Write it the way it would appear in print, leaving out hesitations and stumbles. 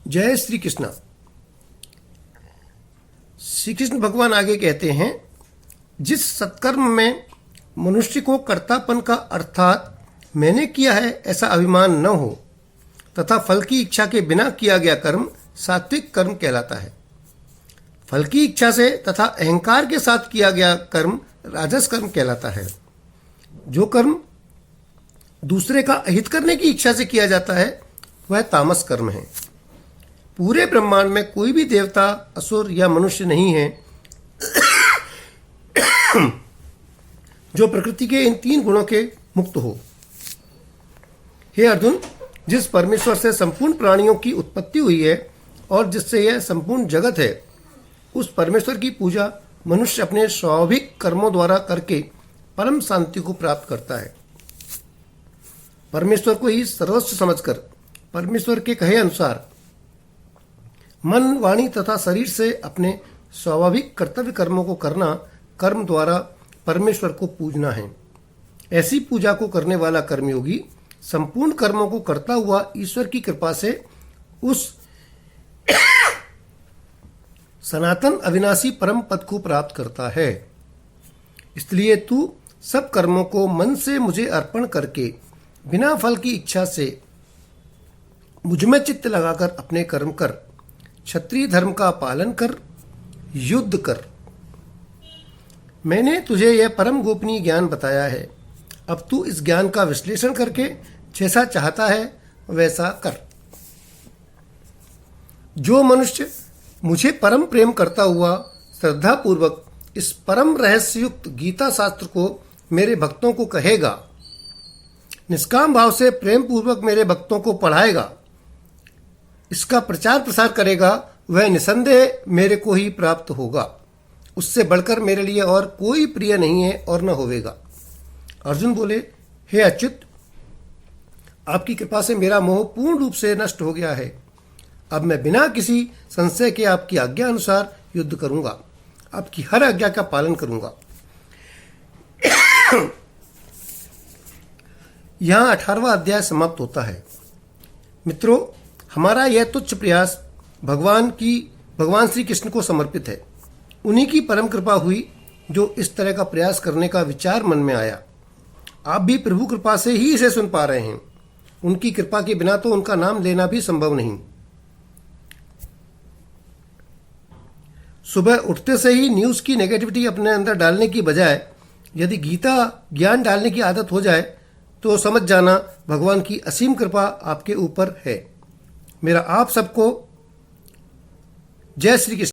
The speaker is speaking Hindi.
जय श्री कृष्ण। श्री कृष्ण भगवान आगे कहते हैं, जिस सत्कर्म में मनुष्य को कर्तापन का अर्थात मैंने किया है ऐसा अभिमान न हो तथा फल की इच्छा के बिना किया गया कर्म सात्विक कर्म कहलाता है। फल की इच्छा से तथा अहंकार के साथ किया गया कर्म राजस कर्म कहलाता है। जो कर्म दूसरे का अहित करने की इच्छा से किया जाता है वह तामस कर्म है। पूरे ब्रह्मांड में कोई भी देवता, असुर या मनुष्य नहीं है जो प्रकृति के इन तीन गुणों के मुक्त हो। हे अर्जुन, जिस परमेश्वर से संपूर्ण प्राणियों की उत्पत्ति हुई है और जिससे यह संपूर्ण जगत है, उस परमेश्वर की पूजा मनुष्य अपने स्वाभाविक कर्मों द्वारा करके परम शांति को प्राप्त करता है। परमेश्वर को ही सर्वस्व समझकर परमेश्वर के कहे अनुसार मन, वाणी तथा शरीर से अपने स्वाभाविक कर्तव्य कर्मों को करना कर्म द्वारा परमेश्वर को पूजना है। ऐसी पूजा को करने वाला कर्मयोगी संपूर्ण कर्मों को करता हुआ ईश्वर की कृपा से उस सनातन अविनाशी परम पद को प्राप्त करता है। इसलिए तू सब कर्मों को मन से मुझे अर्पण करके बिना फल की इच्छा से मुझमें चित्त लगाकर अपने कर्म कर, क्षत्रिय धर्म का पालन कर, युद्ध कर। मैंने तुझे यह परम गोपनीय ज्ञान बताया है। अब तू इस ज्ञान का विश्लेषण करके जैसा चाहता है वैसा कर। जो मनुष्य मुझे परम प्रेम करता हुआ श्रद्धा पूर्वक इस परम रहस्ययुक्त गीता शास्त्र को मेरे भक्तों को कहेगा, निष्काम भाव से प्रेम पूर्वक मेरे भक्तों को पढ़ाएगा, इसका प्रचार प्रसार करेगा, वह निसंदेह मेरे को ही प्राप्त होगा। उससे बढ़कर मेरे लिए और कोई प्रिय नहीं है और न होवेगा। अर्जुन बोले, हे अच्युत, आपकी कृपा से मेरा मोह पूर्ण रूप से नष्ट हो गया है। अब मैं बिना किसी संशय के आपकी आज्ञा अनुसार युद्ध करूंगा, आपकी हर आज्ञा का पालन करूंगा। यहाँ 18वां अध्याय समाप्त होता है। मित्रों, हमारा यह तुच्छ प्रयास भगवान श्री कृष्ण को समर्पित है। उन्हीं की परम कृपा हुई जो इस तरह का प्रयास करने का विचार मन में आया। आप भी प्रभु कृपा से ही इसे सुन पा रहे हैं। उनकी कृपा के बिना तो उनका नाम लेना भी संभव नहीं। सुबह उठते से ही न्यूज की नेगेटिविटी अपने अंदर डालने की बजाय यदि गीता ज्ञान डालने की आदत हो जाए तो समझ जाना भगवान की असीम कृपा आपके ऊपर है। मेरा आप सबको जय श्री कृष्ण।